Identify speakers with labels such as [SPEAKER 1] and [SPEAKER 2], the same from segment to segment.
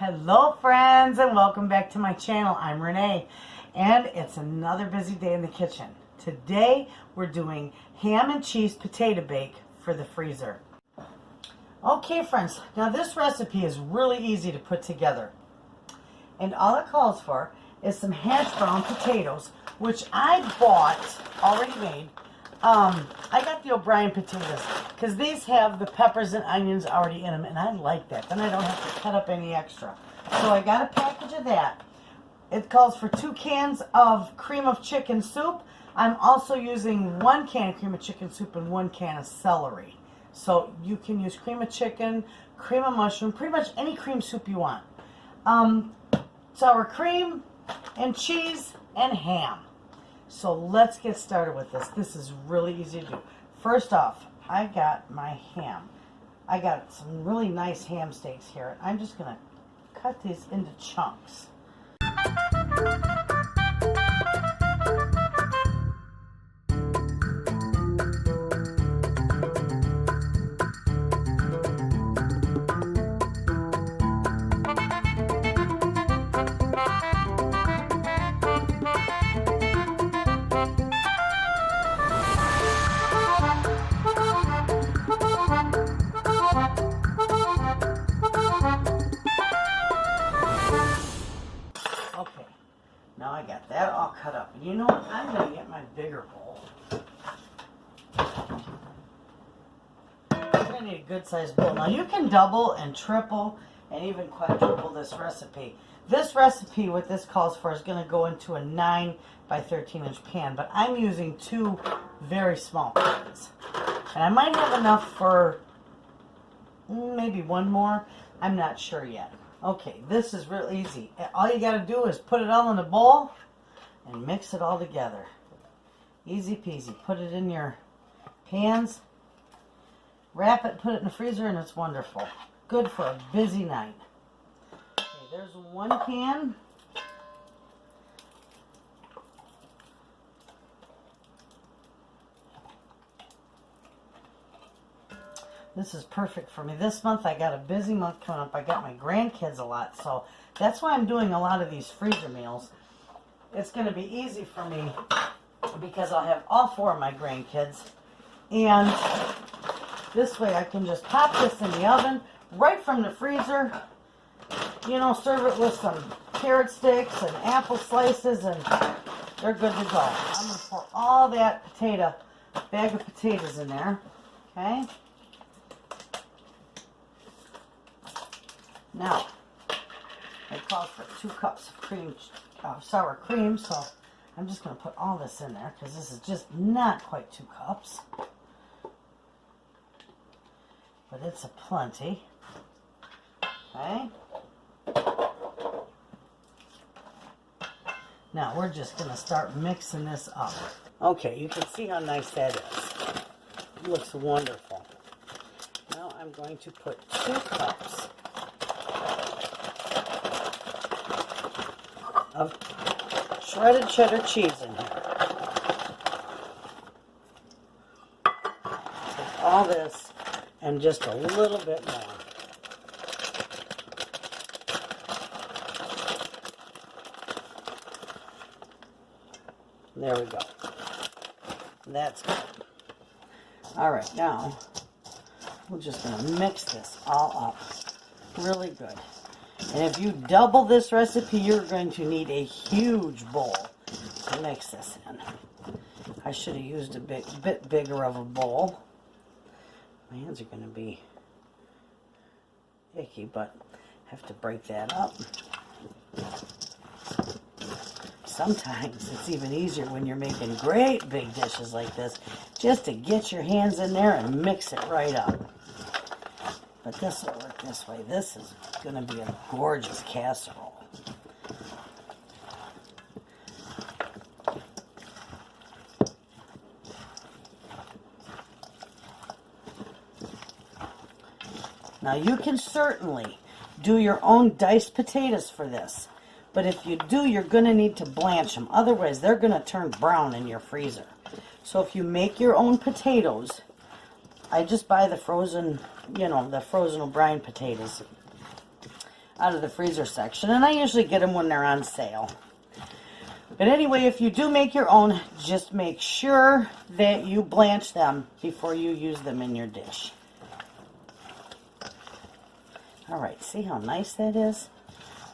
[SPEAKER 1] Hello friends, and welcome back to my channel. I'm Renee and it's another busy day in the kitchen. Today we're doing ham and cheese potato bake for the freezer. Okay friends, now this recipe is really easy to put together. And all it calls for is some hash brown potatoes, which I bought already made. I got the O'Brien potatoes because these have the peppers and onions already in them, and I like that. Then I don't have to cut up any extra. So I got a package of that. It calls for 2 cans of cream of chicken soup. I'm also using 1 can of cream of chicken soup and 1 can of celery. So you can use cream of chicken, cream of mushroom, pretty much any cream soup you want. Sour cream and cheese and ham. So let's get started with this. This is really easy to do. First off, I got my ham. I got some really nice ham steaks here. I'm just going to cut these into chunks. Okay, now I got that all cut up. And you know what? I'm going to get my bigger bowl. I'm going to need a good sized bowl. Now you can double and triple and even quadruple this recipe. This recipe, what this calls for, is going to go into a 9 by 13 inch pan. But I'm using 2 very small pans. And I might have enough for maybe 1 more. I'm not sure yet. Okay, this is real easy. All you got to do is put it all in a bowl and mix it all together. Easy peasy. Put it in your pans, wrap it, put it in the freezer, and it's wonderful. Good for a busy night. Okay, there's 1 can. This is perfect for me. This month I got a busy month coming up. I got my grandkids a lot, so that's why I'm doing a lot of these freezer meals. It's going to be easy for me because I'll have all 4 of my grandkids, and this way I can just pop this in the oven right from the freezer. You know, serve it with some carrot sticks and apple slices, and they're good to go. I'm going to pour all that bag of potatoes in there. Okay. Now, it calls for 2 cups of sour cream, so I'm just going to put all this in there because this is just not quite 2 cups. But it's a plenty. Okay. Now, we're just going to start mixing this up. Okay, you can see how nice that is. It looks wonderful. Now, I'm going to put 2 cups of shredded cheddar cheese in here. Take all this and just a little bit more. There we go. That's good. Alright, now we're just going to mix this all up really good. And if you double this recipe, you're going to need a huge bowl to mix this in. I should have used a bit bigger of a bowl. My hands are going to be icky, but I have to break that up. Sometimes it's even easier when you're making great big dishes like this, just to get your hands in there and mix it right up. But this will work this way. This is going to be a gorgeous casserole. Now you can certainly do your own diced potatoes for this. But if you do, you're going to need to blanch them. Otherwise, they're going to turn brown in your freezer. So if you make your own potatoes, I just buy the frozen, the frozen O'Brien potatoes. out of the freezer section, and I usually get them when they're on sale. But anyway, if you do make your own, just make sure that you blanch them before you use them in your dish. All right, see how nice that is?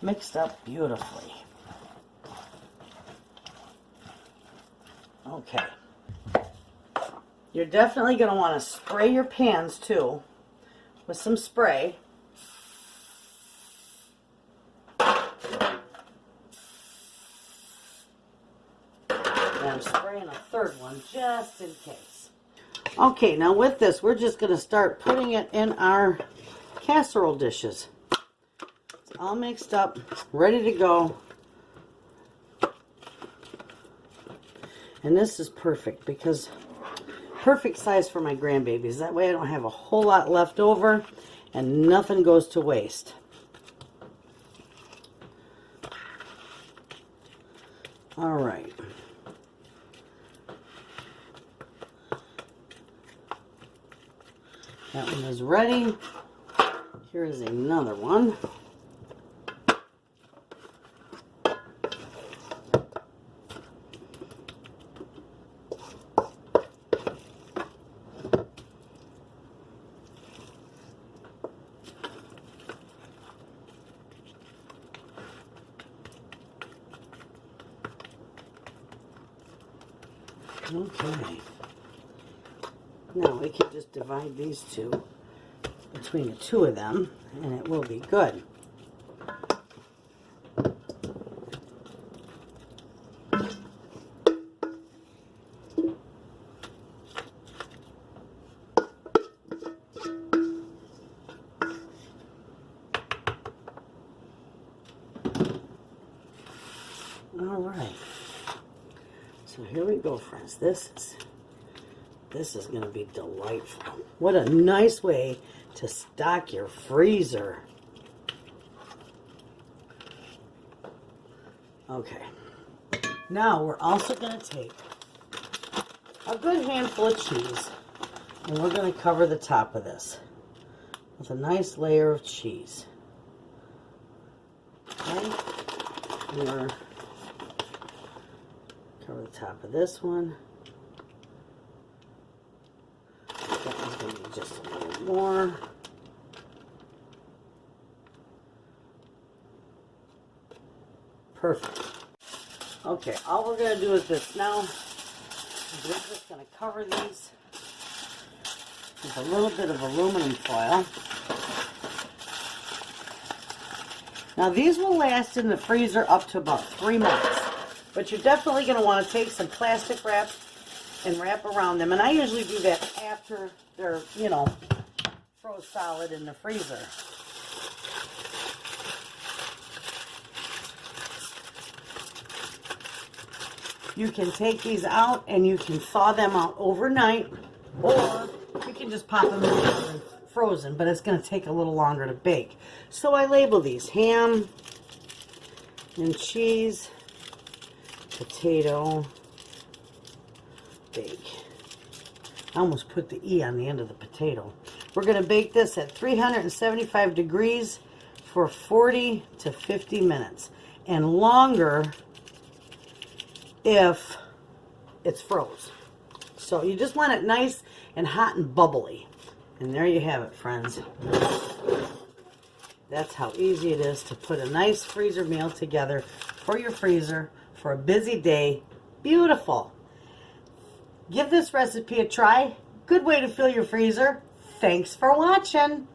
[SPEAKER 1] Mixed up beautifully. Okay. You're definitely going to want to spray your pans too with some spray. And I'm spraying a third one just in case. Okay, now with this, we're just going to start putting it in our casserole dishes. It's all mixed up, ready to go. And this is perfect because perfect size for my grandbabies. That way I don't have a whole lot left over and nothing goes to waste. All right. That one is ready. Here is another one. Okay. Now we can just divide these two between the two of them and it will be good. All right. So here we go, friends. This is going to be delightful. What a nice way to stock your freezer. Okay. Now we're also going to take a good handful of cheese and we're going to cover the top of this with a nice layer of cheese. Okay. We're cover the top of this one. That one's going to be just a little more. Perfect. Okay, all we're going to do is this now. We're just going to cover these with a little bit of aluminum foil. Now these will last in the freezer up to about 3 months. But you're definitely going to want to take some plastic wrap and wrap around them. And I usually do that after they're, you know, froze solid in the freezer. You can take these out and you can thaw them out overnight. Or you can just pop them in the oven frozen. But it's going to take a little longer to bake. So I label these ham and cheese. Potato bake. I almost put the E on the end of the potato. We're going to bake this at 375 degrees for 40 to 50 minutes. And longer if it's froze. So you just want it nice and hot and bubbly. And there you have it, friends. That's how easy it is to put a nice freezer meal together for your freezer for a busy day. Beautiful. Give this recipe a try. Good way to fill your freezer. Thanks for watching.